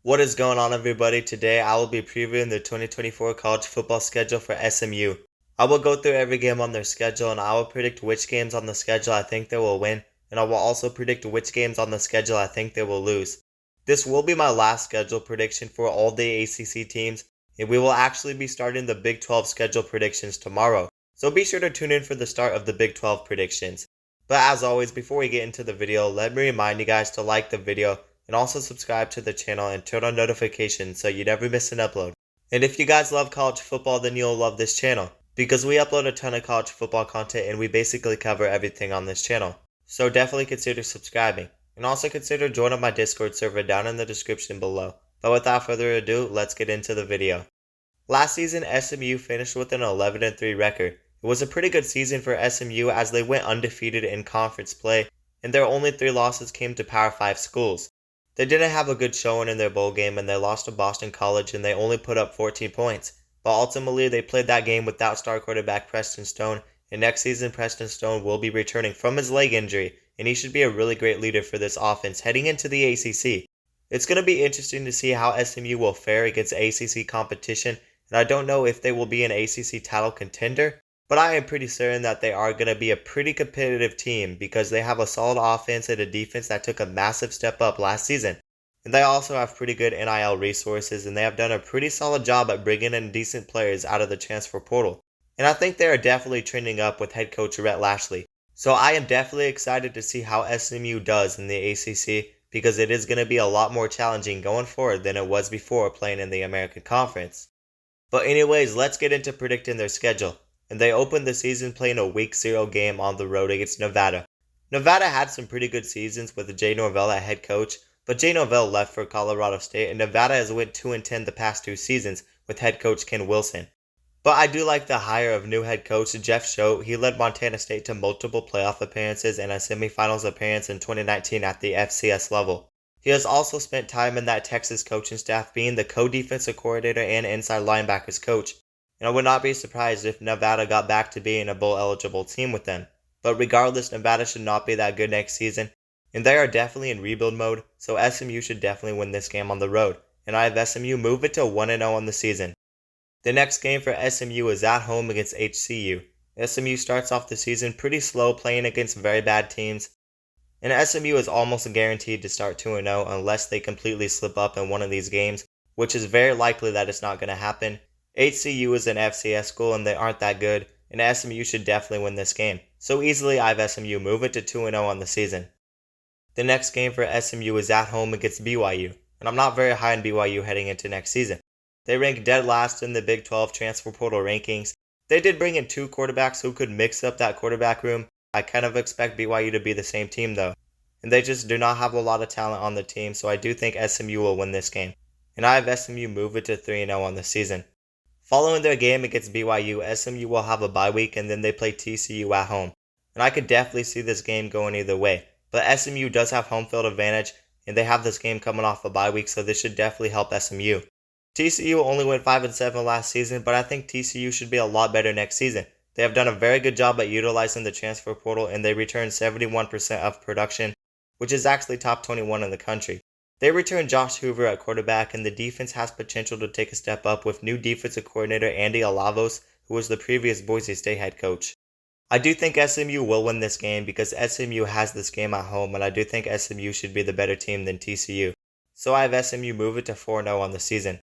What is going on, everybody? Today I will be previewing the 2024 college football schedule for SMU. I will go through every game on their schedule and I will predict which games on the schedule I think they will win, and I will also predict which games on the schedule I think they will lose. This will be my last schedule prediction for all the ACC teams, and we will actually be starting the Big 12 schedule predictions tomorrow, so be sure to tune in for the start of the Big 12 predictions. But as always, before we get into the video, let me remind you guys to like the video and also subscribe to the channel and turn on notifications so you never miss an upload. And if you guys love college football, then you'll love this channel, because we upload a ton of college football content and we basically cover everything on this channel. So definitely consider subscribing, and also consider joining my Discord server down in the description below. But without further ado, let's get into the video. Last season, SMU finished with an 11-3 record. It was a pretty good season for SMU as they went undefeated in conference play, and their only 3 losses came to Power 5 schools. They didn't have a good showing in their bowl game and they lost to Boston College and they only put up 14 points. But ultimately they played that game without star quarterback Preston Stone, and next season Preston Stone will be returning from his leg injury and he should be a really great leader for this offense heading into the ACC. It's going to be interesting to see how SMU will fare against ACC competition, and I don't know if they will be an ACC title contender, but I am pretty certain that they are going to be a pretty competitive team because they have a solid offense and a defense that took a massive step up last season. And they also have pretty good NIL resources, and they have done a pretty solid job at bringing in decent players out of the transfer portal. And I think they are definitely trending up with head coach Rhett Lashlee. So I am definitely excited to see how SMU does in the ACC, because it is going to be a lot more challenging going forward than it was before playing in the American Conference. But anyways, let's get into predicting their schedule. And they opened the season playing a Week 0 game on the road against Nevada. Nevada had some pretty good seasons with Jay Norvell at head coach, but Jay Norvell left for Colorado State, and Nevada has went 2-10 the past 2 seasons with head coach Ken Wilson. But I do like the hire of new head coach Jeff Choate. He led Montana State to multiple playoff appearances and a semifinals appearance in 2019 at the FCS level. He has also spent time in that Texas coaching staff being the co-defensive coordinator and inside linebackers coach. And I would not be surprised if Nevada got back to being a bowl-eligible team with them. But regardless, Nevada should not be that good next season, and they are definitely in rebuild mode, so SMU should definitely win this game on the road, and I have SMU move it to 1-0 on the season. The next game for SMU is at home against HCU. SMU starts off the season pretty slow, playing against very bad teams, and SMU is almost guaranteed to start 2-0 unless they completely slip up in one of these games, which is very likely that it's not going to happen. HCU is an FCS school and they aren't that good, and SMU should definitely win this game. So easily I have SMU move it to 2-0 on the season. The next game for SMU is at home against BYU, and I'm not very high on BYU heading into next season. They rank dead last in the Big 12 transfer portal rankings. They did bring in 2 quarterbacks who could mix up that quarterback room. I kind of expect BYU to be the same team though, and they just do not have a lot of talent on the team, so I do think SMU will win this game. And I have SMU move it to 3-0 on the season. Following their game against BYU, SMU will have a bye week and then they play TCU at home. And I could definitely see this game going either way, but SMU does have home field advantage and they have this game coming off a bye week, so this should definitely help SMU. TCU only went 5-7 last season, but I think TCU should be a lot better next season. They have done a very good job at utilizing the transfer portal and they returned 71% of production, which is actually top 21 in the country. They returned Josh Hoover at quarterback, and the defense has potential to take a step up with new defensive coordinator Andy Alavos, who was the previous Boise State head coach. I do think SMU will win this game because SMU has this game at home, and I do think SMU should be the better team than TCU. So I have SMU move it to 4-0 on the season.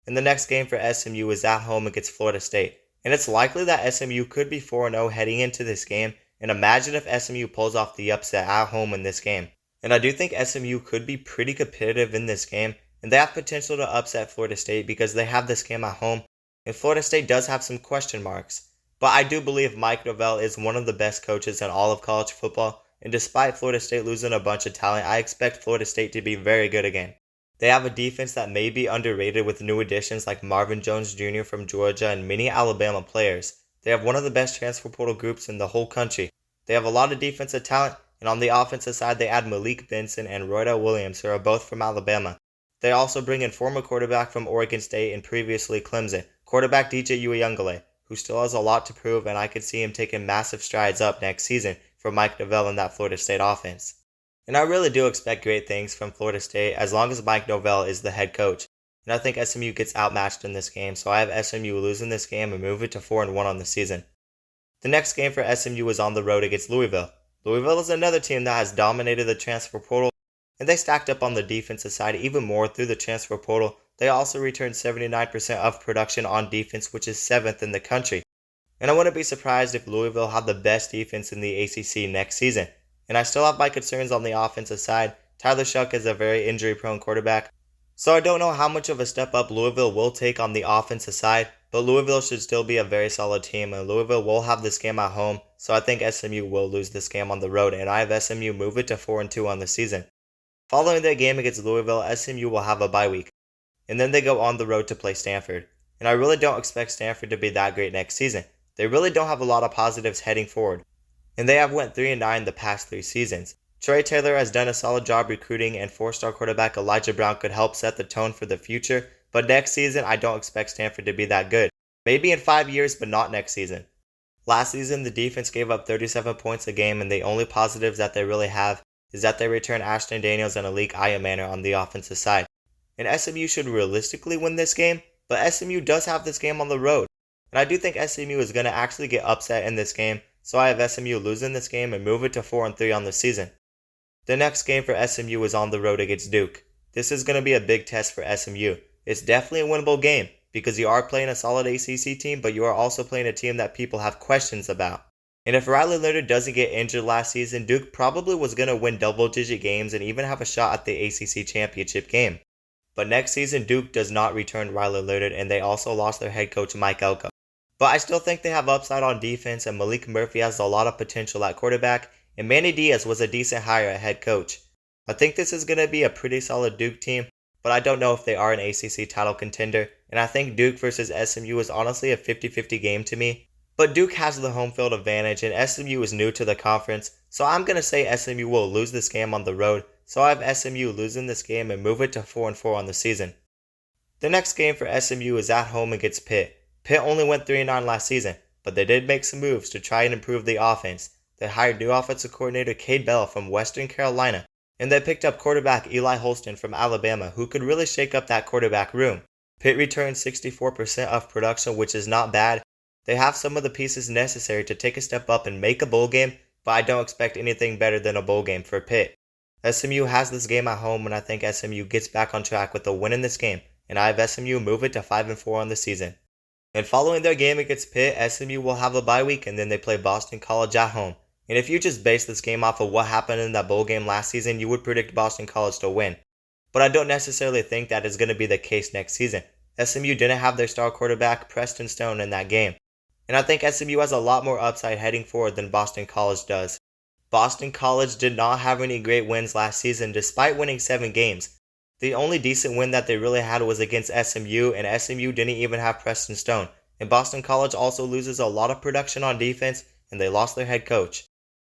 And the next game for SMU is at home against Florida State, and it's likely that SMU could be 4-0 heading into this game, and imagine if SMU pulls off the upset at home in this game. And I do think SMU could be pretty competitive in this game, and they have potential to upset Florida State because they have this game at home, and Florida State does have some question marks. But I do believe Mike Norvell is one of the best coaches in all of college football, and despite Florida State losing a bunch of talent, I expect Florida State to be very good again. They have a defense that may be underrated with new additions like Marvin Jones Jr. from Georgia and many Alabama players. They have one of the best transfer portal groups in the whole country. They have a lot of defensive talent, and on the offensive side, they add Malik Benson and Roydell Williams, who are both from Alabama. They also bring in former quarterback from Oregon State and previously Clemson, quarterback DJ Uiagalelei, who still has a lot to prove, and I could see him taking massive strides up next season for Mike Norvell in that Florida State offense. And I really do expect great things from Florida State as long as Mike Norvell is the head coach. And I think SMU gets outmatched in this game, so I have SMU losing this game and move it to 4-1 on the season. The next game for SMU is on the road against Louisville. Louisville is another team that has dominated the transfer portal, and they stacked up on the defensive side even more through the transfer portal. They also returned 79% of production on defense, which is 7th in the country. And I wouldn't be surprised if Louisville had the best defense in the ACC next season. And I still have my concerns on the offensive side. Tyler Shuck is a very injury-prone quarterback, so I don't know how much of a step up Louisville will take on the offensive side, but Louisville should still be a very solid team, and Louisville will have this game at home, so I think SMU will lose this game on the road, and I have SMU move it to 4-2 on the season. Following their game against Louisville, SMU will have a bye week, and then they go on the road to play Stanford. And I really don't expect Stanford to be that great next season. They really don't have a lot of positives heading forward, and they have went 3-9 the past 3 seasons. Troy Taylor has done a solid job recruiting, and 4-star quarterback Elijah Brown could help set the tone for the future, but next season I don't expect Stanford to be that good. Maybe in 5 years, but not next season. Last season, the defense gave up 37 points a game, and the only positives that they really have is that they return Ashton Daniels and Alik Ayamanu on the offensive side. And SMU should realistically win this game, but SMU does have this game on the road. And I do think SMU is going to actually get upset in this game, so I have SMU losing this game and move it to 4-3 on the season. The next game for SMU is on the road against Duke. This is going to be a big test for SMU. It's definitely a winnable game because you are playing a solid ACC team, but you are also playing a team that people have questions about. And if Riley Leonard doesn't get injured last season, Duke probably was going to win double-digit games and even have a shot at the ACC championship game. But next season, Duke does not return Riley Leonard, and they also lost their head coach Mike Elko. But I still think they have upside on defense, and Malik Murphy has a lot of potential at quarterback, and Manny Diaz was a decent hire at head coach. I think this is going to be a pretty solid Duke team, but I don't know if they are an ACC title contender, and I think Duke versus SMU is honestly a 50-50 game to me. But Duke has the home field advantage, and SMU is new to the conference, so I'm going to say SMU will lose this game on the road, so I have SMU losing this game and move it to 4-4 on the season. The next game for SMU is at home against Pitt. Pitt only went 3-9 last season, but they did make some moves to try and improve the offense. They hired new offensive coordinator Cade Bell from Western Carolina, and they picked up quarterback Eli Holston from Alabama, who could really shake up that quarterback room. Pitt returned 64% of production, which is not bad. They have some of the pieces necessary to take a step up and make a bowl game, but I don't expect anything better than a bowl game for Pitt. SMU has this game at home, and I think SMU gets back on track with a win in this game, and I have SMU move it to 5-4 on the season. And following their game against Pitt, SMU will have a bye week, and then they play Boston College at home. And if you just base this game off of what happened in that bowl game last season, you would predict Boston College to win. But I don't necessarily think that is going to be the case next season. SMU didn't have their star quarterback, Preston Stone, in that game. And I think SMU has a lot more upside heading forward than Boston College does. Boston College did not have any great wins last season despite winning 7 games. The only decent win that they really had was against SMU, and SMU didn't even have Preston Stone. And Boston College also loses a lot of production on defense, and they lost their head coach.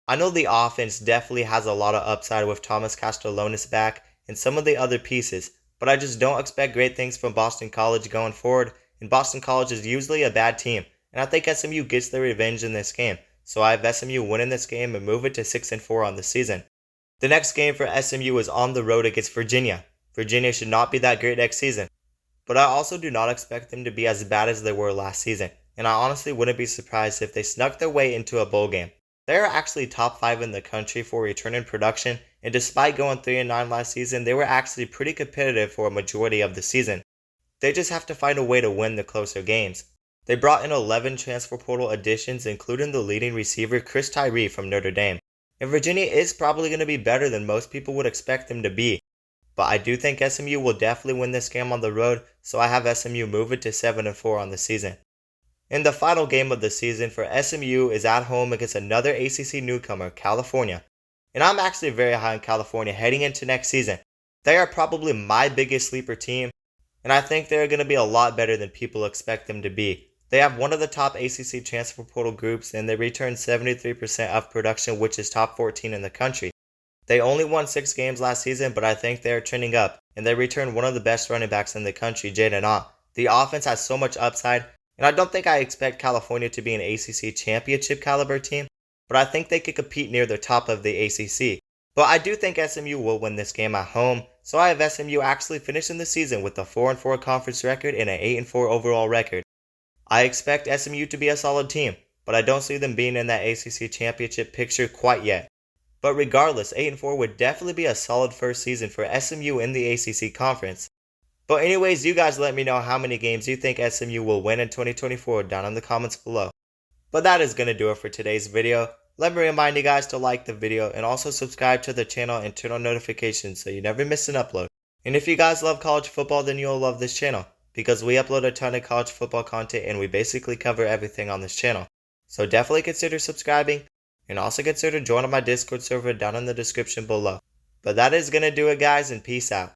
I know the offense definitely has a lot of upside with Thomas Castellanos back and some of the other pieces, but I just don't expect great things from Boston College going forward, and Boston College is usually a bad team, and I think SMU gets their revenge in this game, so I have SMU winning this game and move it to 6-4 on the season. The next game for SMU is on the road against Virginia. Virginia should not be that great next season, but I also do not expect them to be as bad as they were last season, and I honestly wouldn't be surprised if they snuck their way into a bowl game. They are actually top 5 in the country for return in production, and despite going 3-9 last season, they were actually pretty competitive for a majority of the season. They just have to find a way to win the closer games. They brought in 11 transfer portal additions, including the leading receiver Chris Tyree from Notre Dame. And Virginia is probably going to be better than most people would expect them to be. But I do think SMU will definitely win this game on the road, so I have SMU move it to 7-4 on the season. And the final game of the season for SMU is at home against another ACC newcomer, California. And I'm actually very high on California heading into next season. They are probably my biggest sleeper team, and I think they're going to be a lot better than people expect them to be. They have one of the top ACC transfer portal groups, and they return 73% of production, which is top 14 in the country. They only won 6 games last season, but I think they are trending up, and they return one of the best running backs in the country, Jaden Ott. The offense has so much upside, and I don't think I expect California to be an ACC championship caliber team, but I think they could compete near the top of the ACC. But I do think SMU will win this game at home, so I have SMU actually finishing the season with a 4-4 conference record and an 8-4 overall record. I expect SMU to be a solid team, but I don't see them being in that ACC championship picture quite yet. But regardless, 8-4 would definitely be a solid first season for SMU in the ACC conference. But anyways, you guys let me know how many games you think SMU will win in 2024 down in the comments below. But that is going to do it for today's video. Let me remind you guys to like the video and also subscribe to the channel and turn on notifications so you never miss an upload. And if you guys love college football, then you'll love this channel, because we upload a ton of college football content and we basically cover everything on this channel. So definitely consider subscribing and also consider joining my Discord server down in the description below. But that is going to do it, guys, and peace out.